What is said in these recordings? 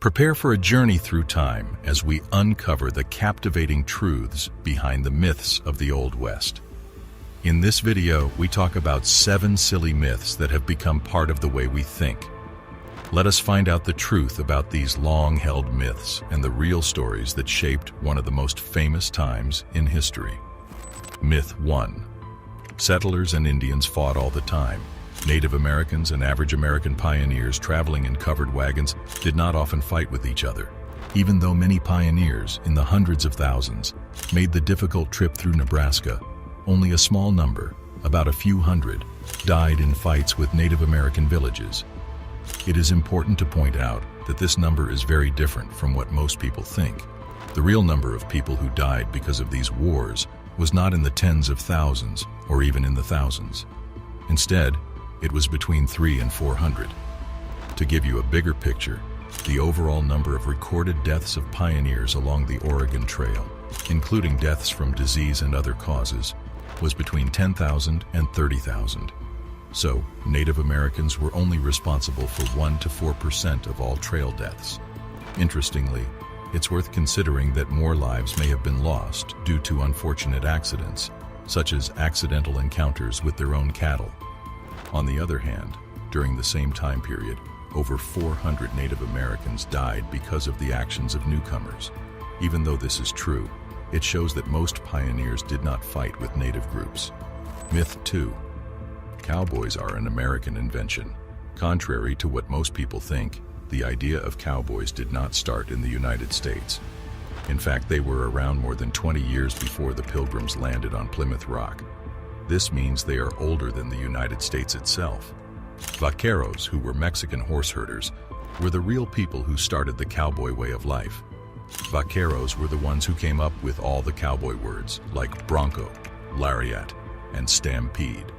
Prepare for a journey through time as we uncover the captivating truths behind the myths of the Old West. In this video, we talk about 7 silly myths that have become part of the way we think. Let us find out the truth about these long-held myths and the real stories that shaped one of the most famous times in history. Myth 1. Settlers and Indians fought all the time. Native Americans and average American pioneers traveling in covered wagons did not often fight with each other. Even though many pioneers, in the hundreds of thousands, made the difficult trip through Nebraska, only a small number, about a few hundred, died in fights with Native American villages. It is important to point out that this number is very different from what most people think. The real number of people who died because of these wars was not in the tens of thousands or even in the thousands. Instead, it was between 300 and 400. To give you a bigger picture, the overall number of recorded deaths of pioneers along the Oregon Trail, including deaths from disease and other causes, was between 10,000 and 30,000. So, Native Americans were only responsible for 1 to 4% of all trail deaths. Interestingly, it's worth considering that more lives may have been lost due to unfortunate accidents, such as accidental encounters with their own cattle. On the other hand, during the same time period, over 400 Native Americans died because of the actions of newcomers. Even though this is true, it shows that most pioneers did not fight with Native groups. Myth 2. Cowboys are an American invention. Contrary to what most people think, the idea of cowboys did not start in the United States. In fact, they were around more than 20 years before the Pilgrims landed on Plymouth Rock. This means they are older than the United States itself. Vaqueros, who were Mexican horse herders, were the real people who started the cowboy way of life. Vaqueros were the ones who came up with all the cowboy words, like bronco, lariat, and stampede.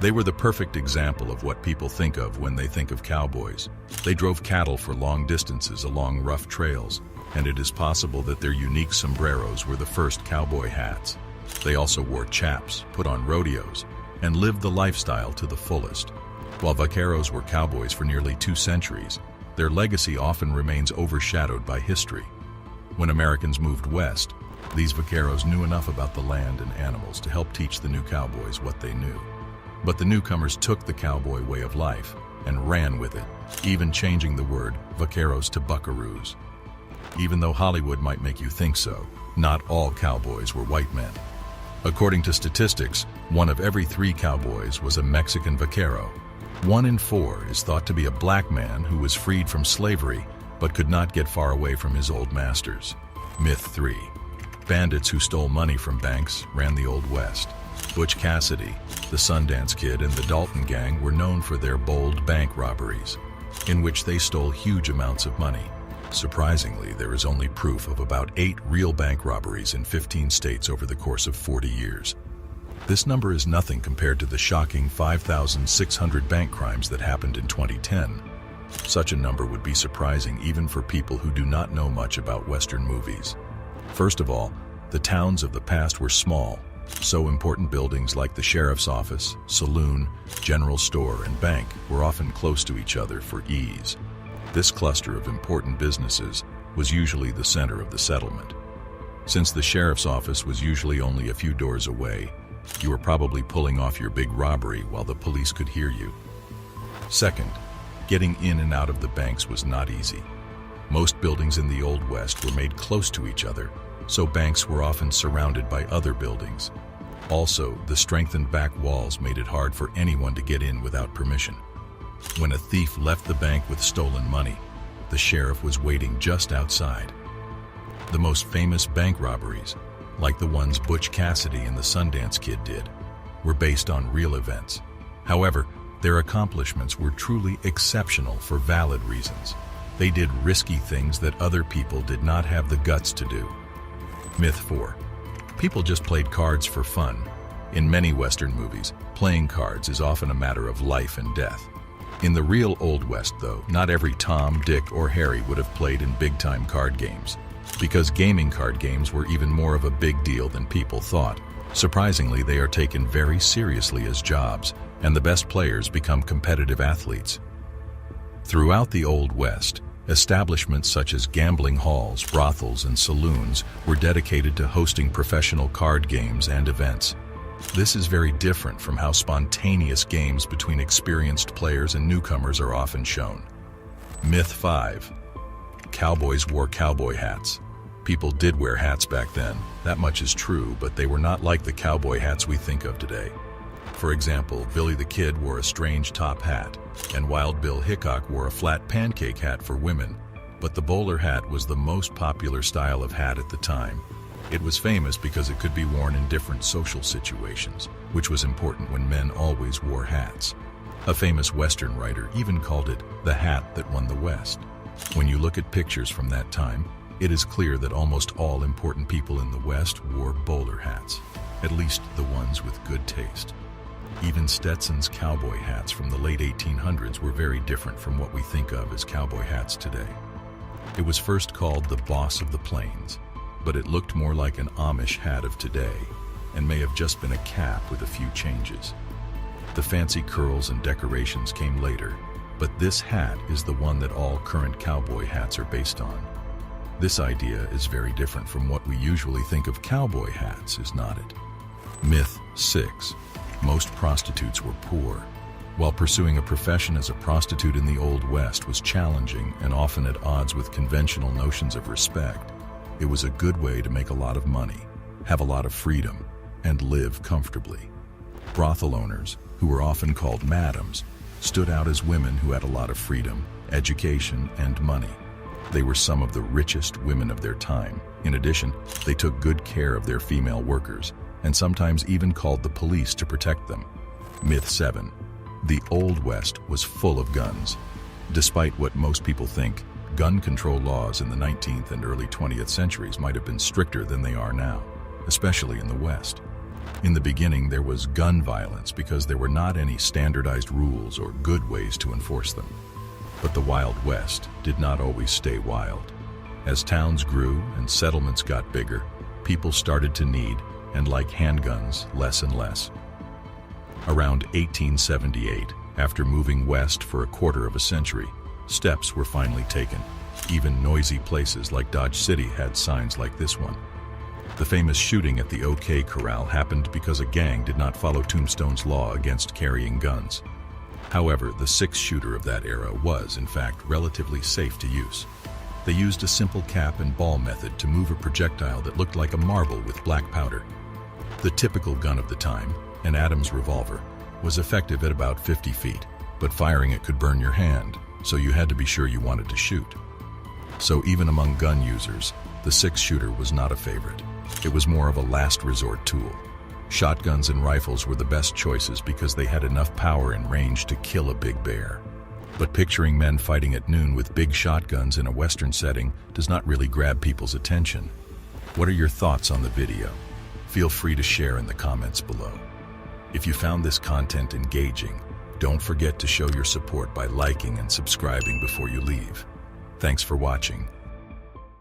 They were the perfect example of what people think of when they think of cowboys. They drove cattle for long distances along rough trails, and it is possible that their unique sombreros were the first cowboy hats. They also wore chaps, put on rodeos, and lived the lifestyle to the fullest. While vaqueros were cowboys for nearly 2 centuries, their legacy often remains overshadowed by history. When Americans moved west, these vaqueros knew enough about the land and animals to help teach the new cowboys what they knew. But the newcomers took the cowboy way of life and ran with it, even changing the word vaqueros to buckaroos. Even though Hollywood might make you think so, not all cowboys were white men. According to statistics, 1 of every 3 cowboys was a Mexican vaquero. 1 in 4 is thought to be a black man who was freed from slavery but could not get far away from his old masters. Myth 3. Bandits who stole money from banks ran the Old West. Butch Cassidy, the Sundance Kid, and the Dalton Gang were known for their bold bank robberies, in which they stole huge amounts of money. Surprisingly, there is only proof of about 8 real bank robberies in 15 states over the course of 40 years. This number is nothing compared to the shocking 5,600 bank crimes that happened in 2010. Such a number would be surprising even for people who do not know much about Western movies. First of all, the towns of the past were small, so important buildings like the sheriff's office, saloon, general store, and bank were often close to each other for ease. This cluster of important businesses was usually the center of the settlement. Since the sheriff's office was usually only a few doors away, you were probably pulling off your big robbery while the police could hear you. Second, getting in and out of the banks was not easy. Most buildings in the Old West were made close to each other, so banks were often surrounded by other buildings. Also, the strengthened back walls made it hard for anyone to get in without permission. When a thief left the bank with stolen money, the sheriff was waiting just outside. The most famous bank robberies, like the ones Butch Cassidy and the Sundance Kid did, were based on real events. However, their accomplishments were truly exceptional for valid reasons. They did risky things that other people did not have the guts to do. Myth 4. People just played cards for fun. In many Western movies, playing cards is often a matter of life and death. In the real Old West, though, not every Tom, Dick, or Harry would have played in big-time card games. Because gaming card games were even more of a big deal than people thought. Surprisingly, they are taken very seriously as jobs, and the best players become competitive athletes. Throughout the Old West, Establishments such as gambling halls, brothels, and saloons were dedicated to hosting professional card games and events. This is very different from how spontaneous games between experienced players and newcomers are often shown. Myth 5. Cowboys wore cowboy hats. People did wear hats back then, that much is true, but they were not like the cowboy hats we think of today. For example, Billy the Kid wore a strange top hat, and Wild Bill Hickok wore a flat pancake hat for women, but the bowler hat was the most popular style of hat at the time. It was famous because it could be worn in different social situations, which was important when men always wore hats. A famous Western writer even called it the hat that won the West. When you look at pictures from that time, it is clear that almost all important people in the West wore bowler hats, at least the ones with good taste. Even Stetson's cowboy hats from the late 1800s were very different from what we think of as cowboy hats today. It was first called the Boss of the Plains, but it looked more like an Amish hat of today and may have just been a cap with a few changes. The fancy curls and decorations came later, but this hat is the one that all current cowboy hats are based on. This idea is very different from what we usually think of cowboy hats, is not it? Myth 6. Most prostitutes were poor. While pursuing a profession as a prostitute in the Old West was challenging and often at odds with conventional notions of respect, it was a good way to make a lot of money, have a lot of freedom, and live comfortably. Brothel owners, who were often called madams, stood out as women who had a lot of freedom, education, and money. They were some of the richest women of their time. In addition, they took good care of their female workers, and sometimes even called the police to protect them. Myth 7. The Old West was full of guns. Despite what most people think, gun control laws in the 19th and early 20th centuries might have been stricter than they are now, especially in the West. In the beginning, there was gun violence because there were not any standardized rules or good ways to enforce them. But the Wild West did not always stay wild. As towns grew and settlements got bigger, people started to need and like handguns less and less. Around 1878, after moving west for a quarter of a century, steps were finally taken. Even noisy places like Dodge City had signs like this one. The famous shooting at the OK Corral happened because a gang did not follow Tombstone's law against carrying guns. However, the six-shooter of that era was, in fact, relatively safe to use. They used a simple cap and ball method to move a projectile that looked like a marble with black powder. The typical gun of the time, an Adams revolver, was effective at about 50 feet, but firing it could burn your hand, so you had to be sure you wanted to shoot. So even among gun users, the six-shooter was not a favorite. It was more of a last resort tool. Shotguns and rifles were the best choices because they had enough power and range to kill a big bear. But picturing men fighting at noon with big shotguns in a Western setting does not really grab people's attention. What are your thoughts on the video? Feel free to share in the comments below. If you found this content engaging, don't forget to show your support by liking and subscribing before you leave. Thanks for watching.